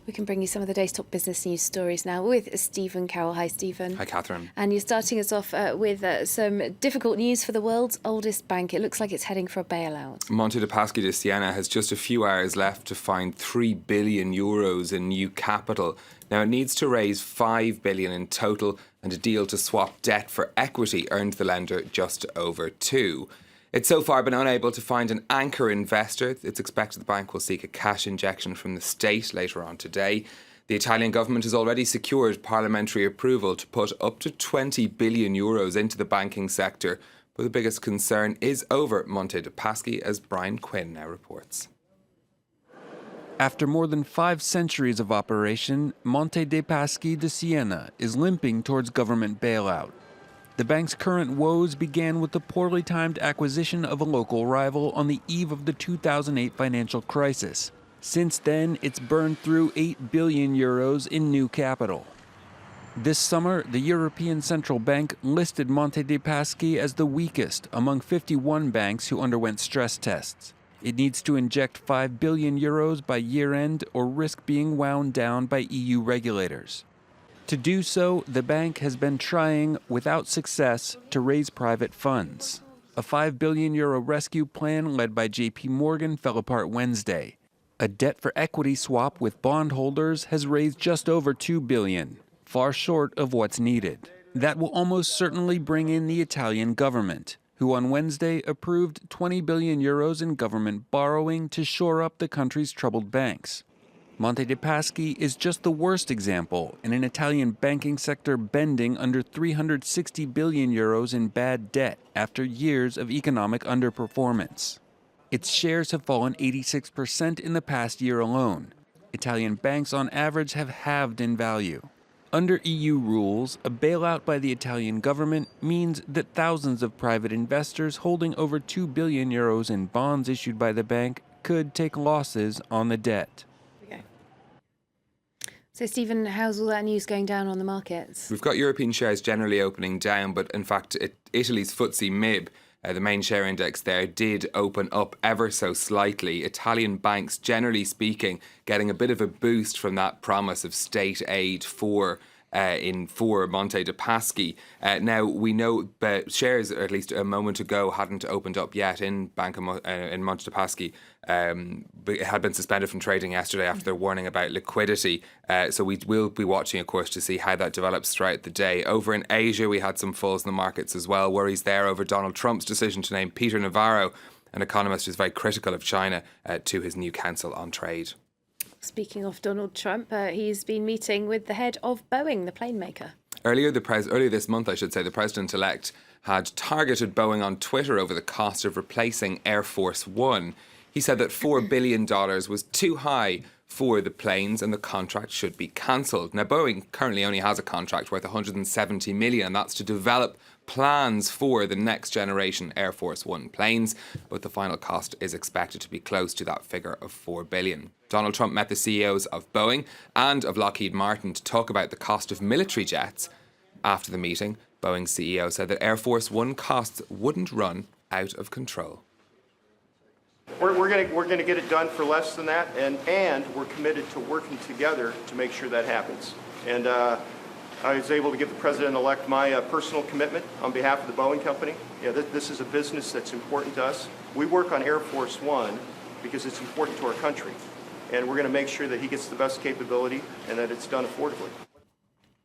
We can bring you some of the day's top business news stories now with Stephen Carroll. Hi, Stephen. Hi, Catherine. And you're starting us off with some difficult news for the world's oldest bank. It looks like it's heading for a bailout. Monte Paschi di Siena has just a few hours left to find €3 billion in new capital. Now, it needs to raise €5 billion in total, and a deal to swap debt for equity earned the lender just over €2. It's so far been unable to find an anchor investor. It's expected the bank will seek a cash injection from the state later on today. The Italian government has already secured parliamentary approval to put up to €20 billion into the banking sector. But the biggest concern is over Monte Paschi, as Brian Quinn now reports. After more than 5 centuries of operation, Monte Paschi di Siena is limping towards government bailout. The bank's current woes began with the poorly timed acquisition of a local rival on the eve of the 2008 financial crisis. Since then, it's burned through €8 billion in new capital. This summer, the European Central Bank listed Monte Paschi as the weakest among 51 banks who underwent stress tests. It needs to inject €5 billion by year-end or risk being wound down by EU regulators. To do so, the bank has been trying, without success, to raise private funds. A €5 billion rescue plan led by JP Morgan fell apart Wednesday. A debt-for-equity swap with bondholders has raised just over $2 billion, far short of what's needed. That will almost certainly bring in the Italian government, who on Wednesday approved €20 billion in government borrowing to shore up the country's troubled banks. Monte Paschi is just the worst example in an Italian banking sector bending under €360 billion in bad debt after years of economic underperformance. Its shares have fallen 86% in the past year alone. Italian banks on average have halved in value. Under EU rules, a bailout by the Italian government means that thousands of private investors holding over €2 billion in bonds issued by the bank could take losses on the debt. So, Stephen, how's all that news going down on the markets? We've got European shares generally opening down, but in fact, Italy's FTSE MIB, the main share index there, did open up ever so slightly. Italian banks, generally speaking, getting a bit of a boost from that promise of state aid for Monte Paschi. Now, we know shares, at least a moment ago, hadn't opened up yet in Monte Paschi. But it had been suspended from trading yesterday after their warning about liquidity. So we will be watching, of course, to see how that develops throughout the day. Over in Asia, we had some falls in the markets as well. Worries there over Donald Trump's decision to name Peter Navarro, an economist who's very critical of China, to his new Council on Trade. Speaking of Donald Trump, he's been meeting with the head of Boeing, the plane maker. Earlier this month, the president-elect had targeted Boeing on Twitter over the cost of replacing Air Force One. He said that $4 billion was too high for the planes and the contract should be cancelled. Now, Boeing currently only has a contract worth $170 million, and that's to develop plans for the next generation Air Force One planes, but the final cost is expected to be close to that figure of $4 billion. Donald Trump met the CEOs of Boeing and of Lockheed Martin to talk about the cost of military jets. After the meeting, Boeing's CEO said that Air Force One costs wouldn't run out of control. We're going to get it done for less than that, and we're committed to working together to make sure that happens. And I was able to give the president-elect my personal commitment on behalf of the Boeing company. This is a business that's important to us. We work on Air Force One because it's important to our country, and we're going to make sure that he gets the best capability and that it's done affordably.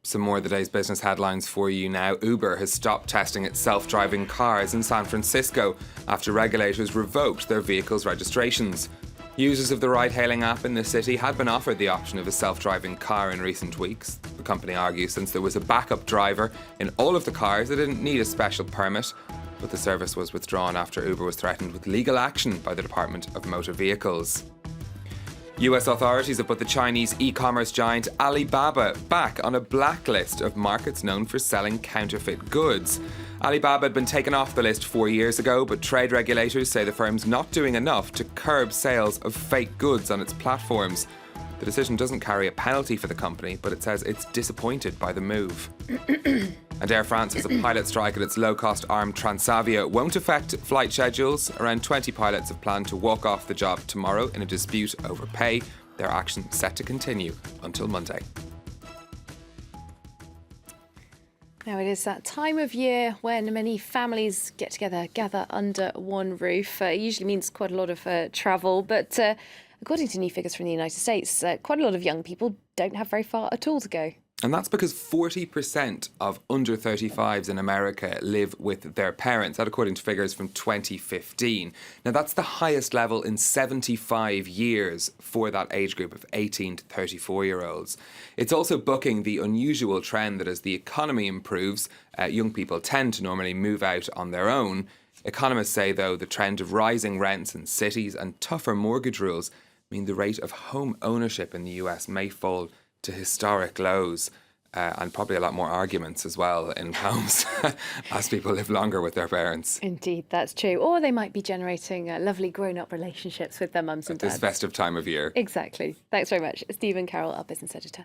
Some more of the day's business headlines for you now. Uber has stopped testing its self-driving cars in San Francisco after regulators revoked their vehicles' registrations. Users of the ride-hailing app in the city had been offered the option of a self-driving car in recent weeks. The company argues since there was a backup driver in all of the cars, they didn't need a special permit. But the service was withdrawn after Uber was threatened with legal action by the Department of Motor Vehicles. US authorities have put the Chinese e-commerce giant ALIBABA back on a blacklist of markets known for selling counterfeit goods. ALIBABA had been taken off the list 4 years ago, but trade regulators say the firm's not doing enough to curb sales of fake goods on its platforms. The decision doesn't carry a penalty for the company, but it says it's disappointed by the move. And Air France has a pilot strike at its low-cost arm TRANSAVIA. Won't affect flight schedules. Around 20 pilots have planned to walk off the job tomorrow in a dispute over pay. their action set to continue until Monday. Now, it is that time of year when many families get together, gather under one roof. It usually means quite a lot of travel, but according to new figures from the United States, quite a lot of young people don't have very far at all to go. And that's because 40% of under 35s in America live with their parents, that according to figures from 2015. Now, that's the highest level in 75 years for that age group of 18 to 34-year-olds. It's also bucking the unusual trend that as the economy improves, young people tend to normally move out on their own. Economists say, though, the trend of rising rents in cities and tougher mortgage rules mean the rate of home ownership in the US may fall to historic lows, and probably a lot more arguments as well in homes as people live longer with their parents. Indeed, that's true. Or they might be generating lovely grown-up relationships with their mums and At this dads. festive time of year. Exactly. Thanks very much. Stephen Carroll, our business editor.